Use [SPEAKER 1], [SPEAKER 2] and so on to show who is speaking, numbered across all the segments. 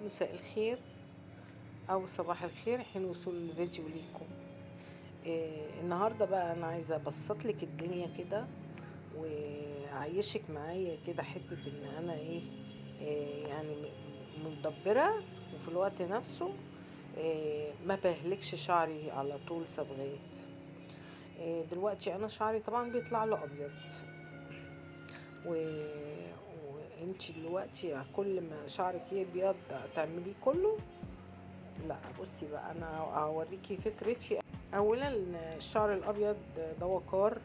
[SPEAKER 1] مساء الخير او صباح الخير حين وصول الفيديو ليكم. النهارده بقى انا عايزه ابسط لك الدنيا كده واعيشك معايا كده حته ان انا يعني مدبره، وفي الوقت نفسه ما بهلكش شعري على طول صبغات. دلوقتي انا شعري طبعا بيطلع له ابيض، و... وانتي دلوقتي كل ما شعرك يبيض تعمليه كله. لا بصي بقى، انا هوريكي فكرتي. اولا الشعر الابيض ده وقار،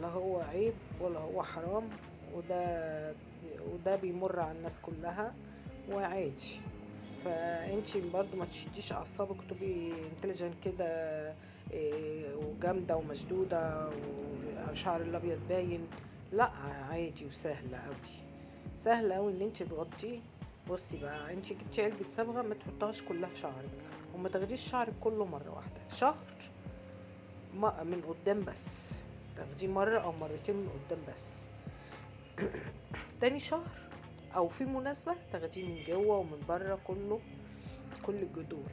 [SPEAKER 1] لا هو عيب ولا هو حرام، وده بيمر على الناس كلها وعادي. فانتي برضو ما تشديش اعصابك، تبقي انتليجنت كده وجامده ومشدوده والشعر الابيض باين. لا، عادي وسهله قوي، سهله قوي ان انتي تغطيه. بصي بقى، انتي جبتي علبه صبغه، ما تحطهاش كلها في شعرك وما تاخديش شعرك كله مره واحده. شهر من قدام بس، تاخديه مرة او مرتين من قدام بس. تاني شهر او في مناسبة تاخديه من جوه ومن بره كله، كل الجذور.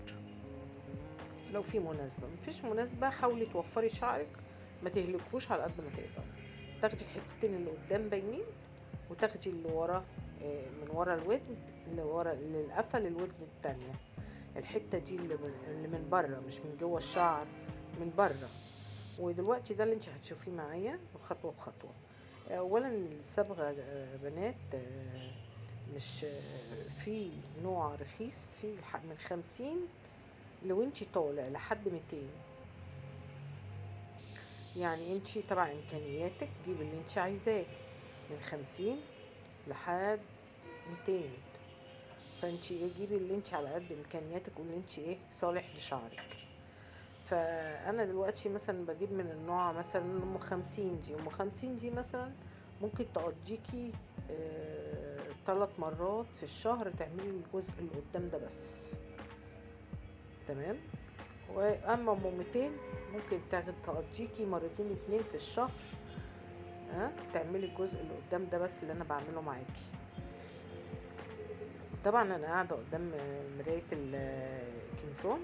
[SPEAKER 1] لو في مناسبة، مفيش مناسبة حاولي توفري شعرك، ما تهلكوش على قد ما تقدر. تاخدي الحتتين اللي قدام باينين، وتاخدي اللي ورا، من ورا الودن، اللي ورا اللي قفل الودن التانية. الحتة دي اللي من بره، مش من جوه الشعر، من بره. ودلوقتي ده اللي انت هتشوفيه معايا خطوة بخطوة. اولا الصبغة بنات، مش في نوع رخيص، في من 50 لو انت طالع لحد 200. يعني انت طبعا امكانياتك جيب اللي انت عايزاه من 50 لحد 200. فانت جيبي اللي انت على قد امكانياتك واللي انت صالح لشعرك. فانا دلوقتي مثلا بجيب من النوع مثلا ام 50 دي مثلا ممكن تقضيكي 3 مرات في الشهر تعملي الجزء اللي قدام ده بس. تمام. واما ام 200 ممكن تقضيكي مرتين 2 في الشهر، تعملي الجزء اللي قدام ده بس اللي انا بعمله معاكي. طبعا انا قاعده قدام مرايه الكنسون،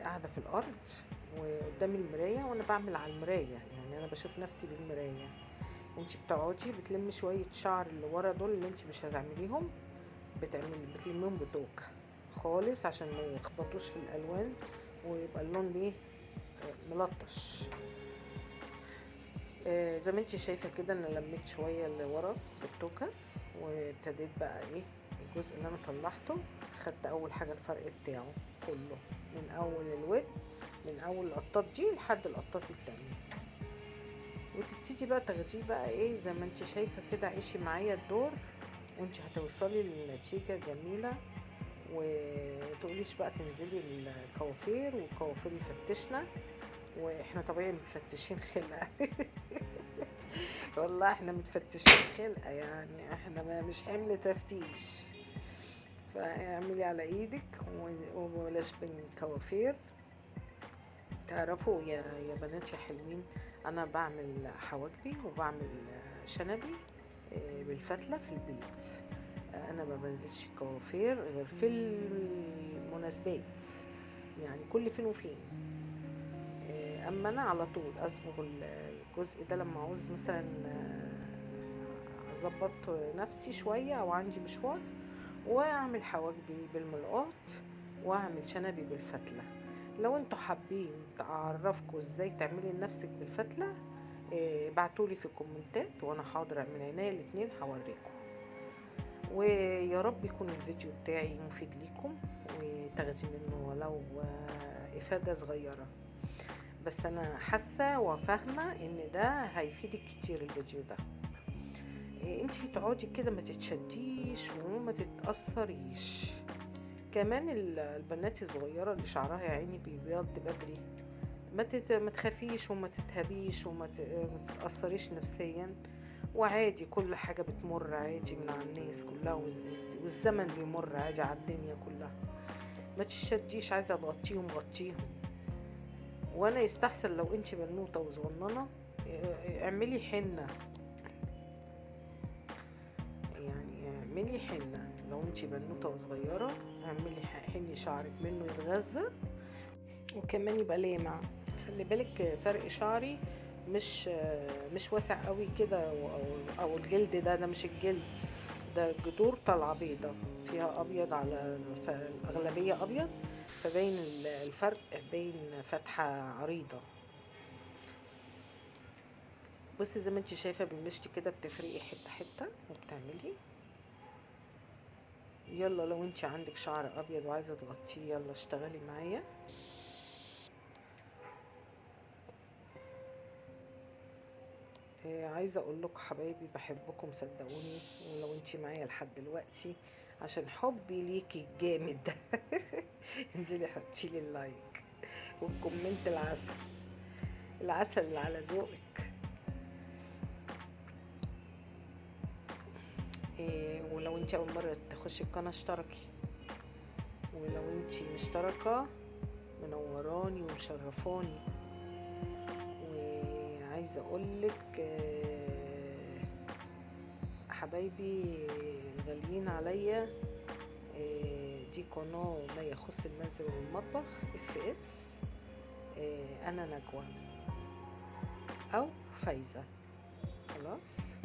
[SPEAKER 1] قاعدة في الأرض وقدام المراية، وأنا بعمل على المراية، يعني أنا بشوف نفسي بالمراية. انتي بتقعدي بتلمي شوية شعر اللي ورا دول اللي انتي مش هتعمليهم، بتلميهم بتوكة خالص عشان ما يخبطوش في الألوان ويبقى اللون ملطش. زي ما انتي شايفة كده انا لميت شوية اللي ورا بالتوكة، وابتديت بقى الجزء اللي انا طلعته. خدت اول حاجة الفرق بتاعه كله من اول الود، من اول القطات دي لحد القطات التانية، وتبتدي بقى تاخديه بقى زي ما انت شايفة كده. عيشي معايا الدور وانت هتوصلي لنتيجة جميلة. وتقوليش بقى تنزلي الكوافير والكوافير يفتشنا، واحنا طبيعي متفتشين خلقة. والله احنا متفتشين خلقة، يعني احنا ما مش حمل تفتيش. فاعملي على ايدك وبلاش بالكوافير. تعرفوا يا بنات يا حلوين، انا بعمل حواجبي وبعمل شنبي بالفتلة في البيت. انا ما بنزلش كوافير غير في المناسبات، يعني كل فين وفين. اما انا على طول اصبغ الجزء ده لما عاوز مثلا اظبط نفسي شوية او عندي مشوار، واعمل حواجبي بالملقاط واعمل شنبي بالفتلة. لو انتوا حابين تعرفكم ازاي تعملي لنفسك بالفتلة، بعتولي في الكومنتات وانا حاضر من عينيا الاتنين هوريكم. ويا رب يكون الفيديو بتاعي مفيد ليكم وتاخدي منه ولو افادة صغيرة. بس انا حاسة وفاهمة ان ده هيفيدك كتير الفيديو ده. انتي تقعدي كده ما تتشديش وما تتأثريش. كمان البنات الصغيرة اللي شعرها يا عيني بيبيض بدري، ما تخافيش وما تتهبيش وما تتأثريش نفسيا. وعادي، كل حاجة بتمر عادي من على الناس كلها، والزمن بيمر عادي على الدنيا كلها. ما تشديش، عايزة تغطيهم غطيهم. وانا يستحسن لو انتي بنوتة وصغننة اعملي حنة، يعني اعملي حنة. لو لو انتي بنوتة وصغيرة اعملي حني شعرك منه يتغذى وكمان يبقى لامع. خلي بالك فرق شعري مش واسع قوي كده، او الجلد ده مش الجلد ده، الجذور طالعه بيضه فيها ابيض، على الاغلبيه ابيض، فباين الفرق، باين فتحه عريضه. بصي زي ما انت شايفه بالمشط كده بتفرقي حته حته وبتعملي. يلا لو انت عندك شعر ابيض وعايزه تغطيه يلا اشتغلي معايا. عايزه اقول لكم حبايبي بحبكم صدقوني، ولو انتي معايا لحد دلوقتي عشان حبي ليكي الجامد ده انزلي حطي لي اللايك والكومنت العسل، العسل اللي على ذوقك. ولو انتي اول مره تخشي القناه اشتركي، ولو انتي مشتركه منوراني ومشرفاني. وعايزه اقولك حبايبي الغاليين عليا، دي قناة ما يخص المنزل والمطبخ FS. انا نجوى او فايزة، خلاص.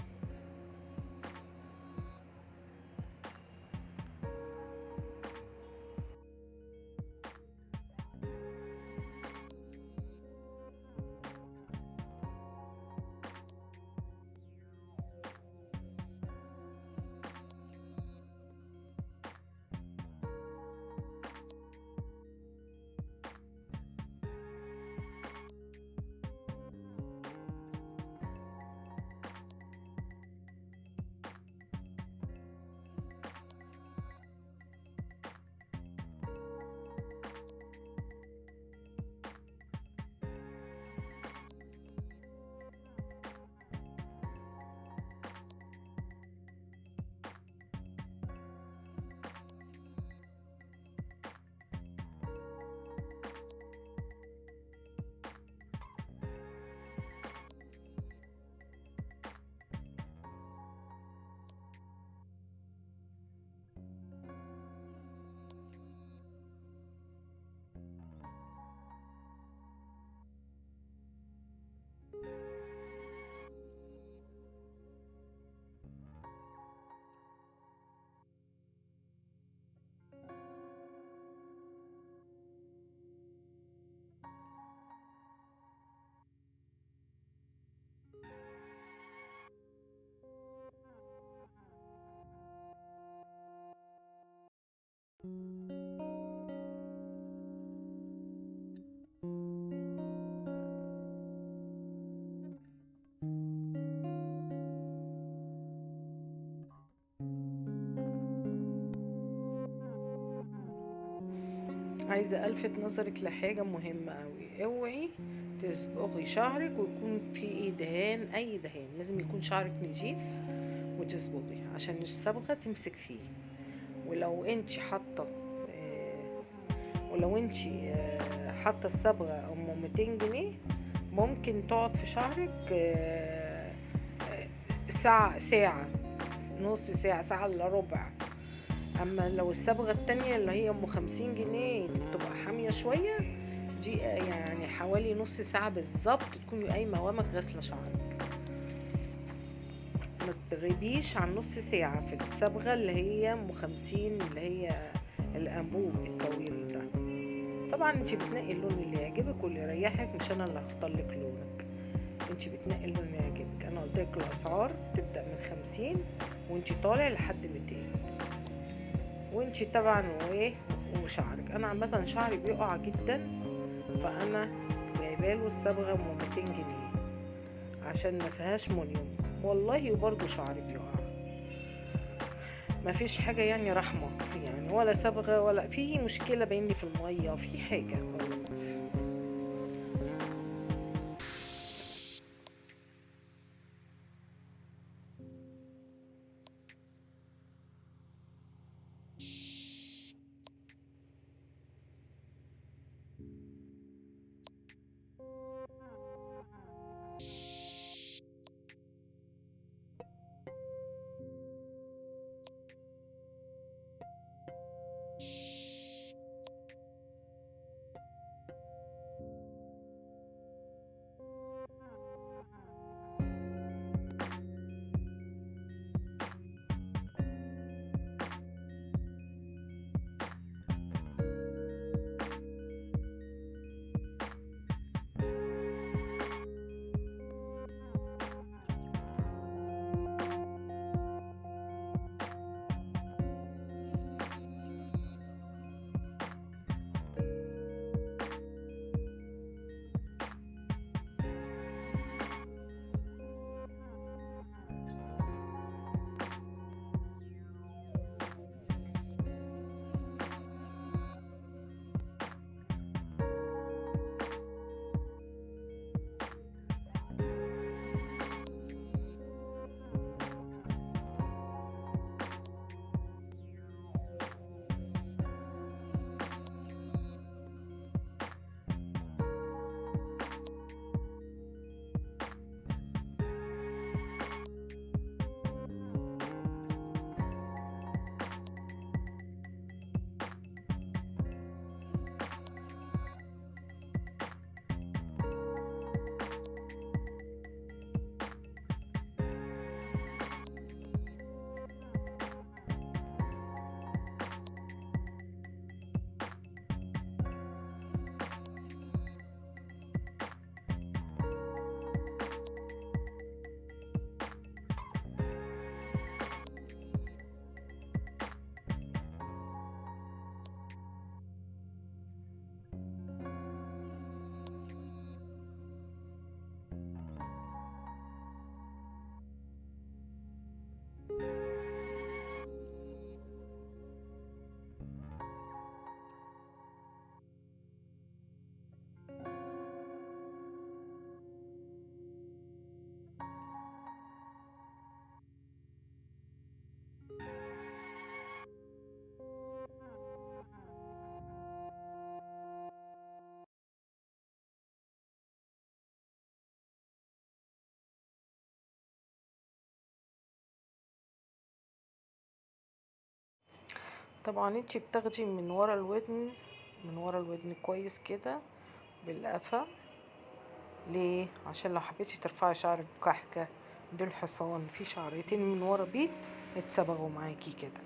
[SPEAKER 1] عايزة ألفت نظرك لحاجة مهمة أوي، اوعي تصبغي شعرك ويكون في دهان، أي دهان، لازم يكون شعرك نضيف وتصبغي عشان الصبغة تمسك فيه. ولو انتي حاطة ولو انتي حاطة الصبغة أم 200 جنيه، ممكن تقعد في شعرك ساعة، نص ساعة، ساعة إلا ربع. اما لو الصبغه التانية اللي هي ام 50 جنيه دي بتبقى حاميه شويه، دي يعني حوالي نص ساعه بالظبط تكوني قايمه وامك غاسله شعرك. ما تغيبيش عن نص ساعه في الصبغه اللي هي ام 50، اللي هي الانبوب الطويل ده. طبعا انت بتنقي اللون اللي يعجبك واللي يريحك، مش انا اللي هختار لك لونك، انت بتنقي اللون اللي يعجبك. انا قلت لك الاسعار تبدا من 50 وانت طالع لحد 200. وانتي طبعا وشعرك، انا عامه شعري بيقع جدا، فانا جايباله الصبغه ام 200 جنيه عشان ما فيهاش مليون والله، وبرضه شعري بيقع. ما فيش حاجه يعني رحمه يعني، ولا صبغه ولا في مشكله بيني في الميه، في حاجه غلط. طبعا انتي بتاخدي من ورا الودن، من ورا الودن كويس كده بالقفا. ليه؟ عشان لو حبيتي ترفعي شعرك بكحكة دول حصان في شعرتين من ورا بيت اتسبغوا معاكي كده،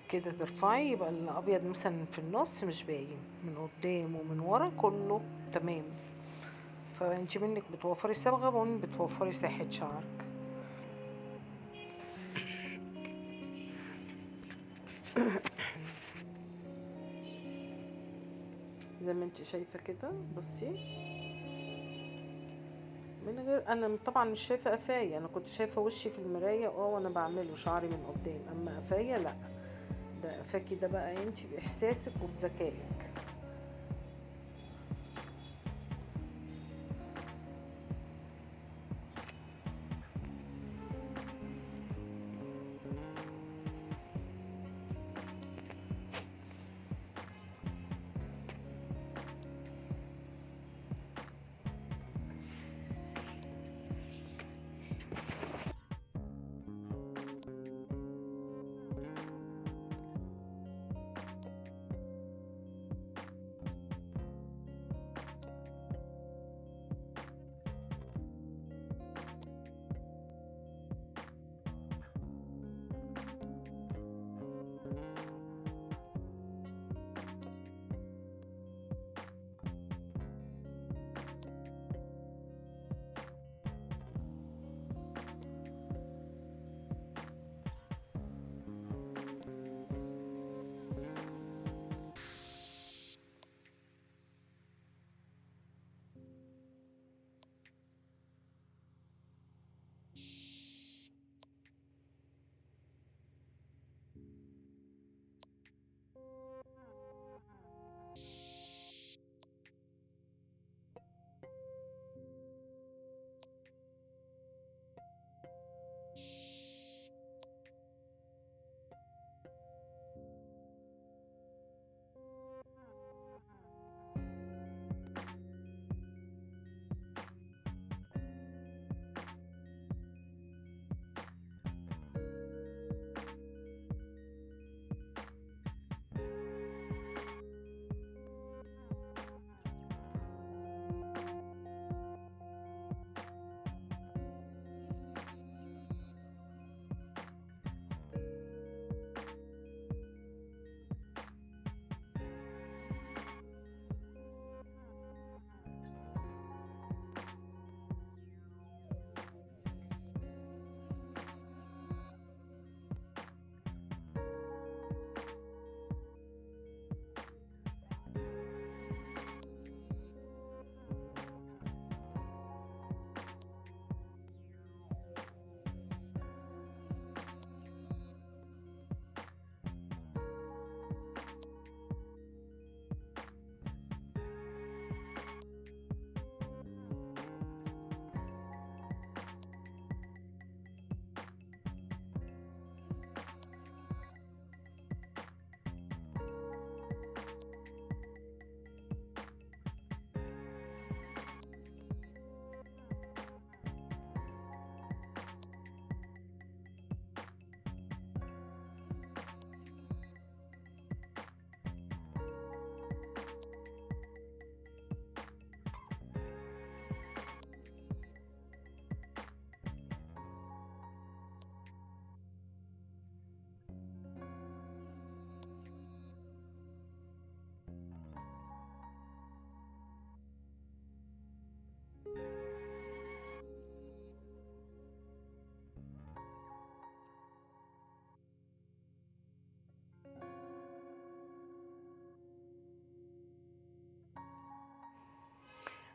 [SPEAKER 1] كده ترفعي يبقى الابيض مثلا في النص مش باين، من قدام ومن ورا كله تمام. فانت منك بتوفري الصبغة ومن بتوفري ساحة شعرك. زي ما انت شايفة كده، بصي من غير، انا طبعا مش شايفة قفايا، انا كنت شايفة وشي في المراية وانا بعمله شعري من قدام، اما قفايا لا. ده قفاكي ده بقى انت باحساسك وبذكائك.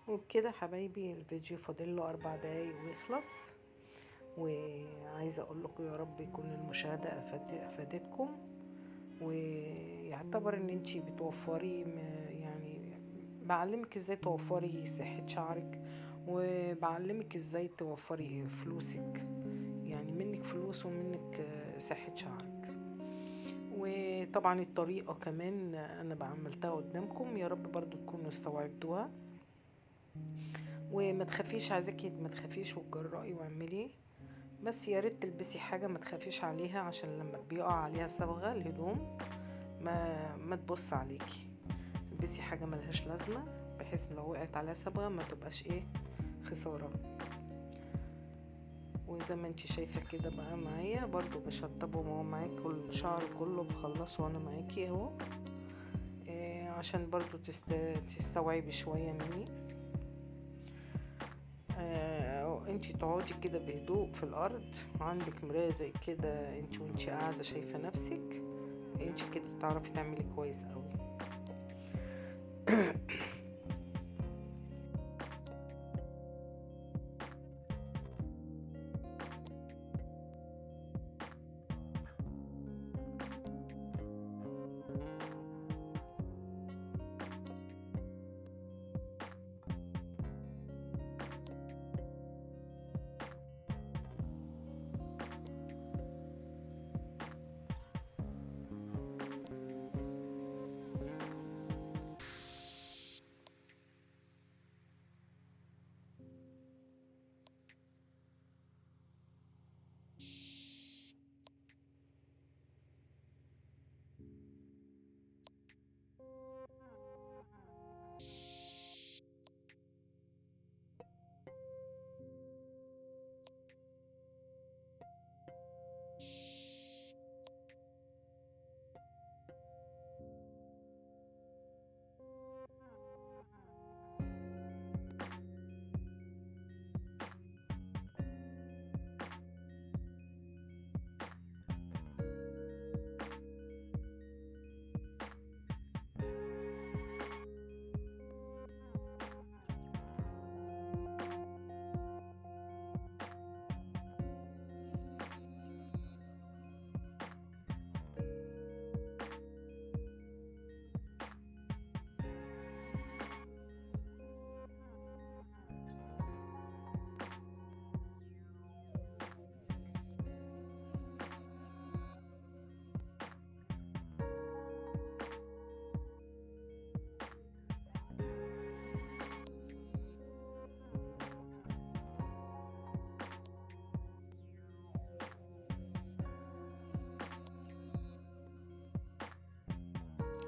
[SPEAKER 1] وبكده حبايبي الفيديو فاضله 4 دقايق ويخلص. وعايزه اقول لكم يا رب يكون المشاهده افادتكم، ويعتبر ان انتي بتوفري يعني بعلمك ازاي توفري صحة شعرك، وبعلمك ازاي توفري فلوسك، يعني منك فلوس ومنك صحة شعرك. وطبعا الطريقة كمان انا بعملتها قدامكم، يا رب برضو تكونوا استوعبتوها. وما تخافيش، عايزاكي ما تخافيش وتجرأي واعملي، بس يا ريت تلبسي حاجة ما تخافيش عليها، عشان لما بيقع عليها صبغة الهدوم ما تبص عليكي. تلبسي حاجة ملهاش لازمة، بحيث لو وقعت عليها صبغة ما تبقاش ايه خسارة. وزي ما انتي شايفة كده بقى معايا برضو بشطبه وهو معاكي الشعر كله، بخلصه وانا معاكي اهو. عشان برضو تستوعبي شوية مني. انتي تقعدي كده بهدوء في الارض، عندك مراية زي كده، وانتي قاعدة شايفة نفسك، انتي كده تعرفي تعملي كويس قوي.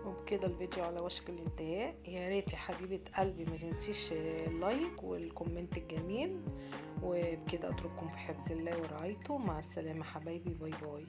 [SPEAKER 1] وبكده الفيديو على وشك الانتهاء. يا ريت يا حبيبة قلبي ما تنسيش اللايك والكومنت الجميل. وبكده اترككم في حفظ الله ورعايته. مع السلامة حبايبي، باي باي.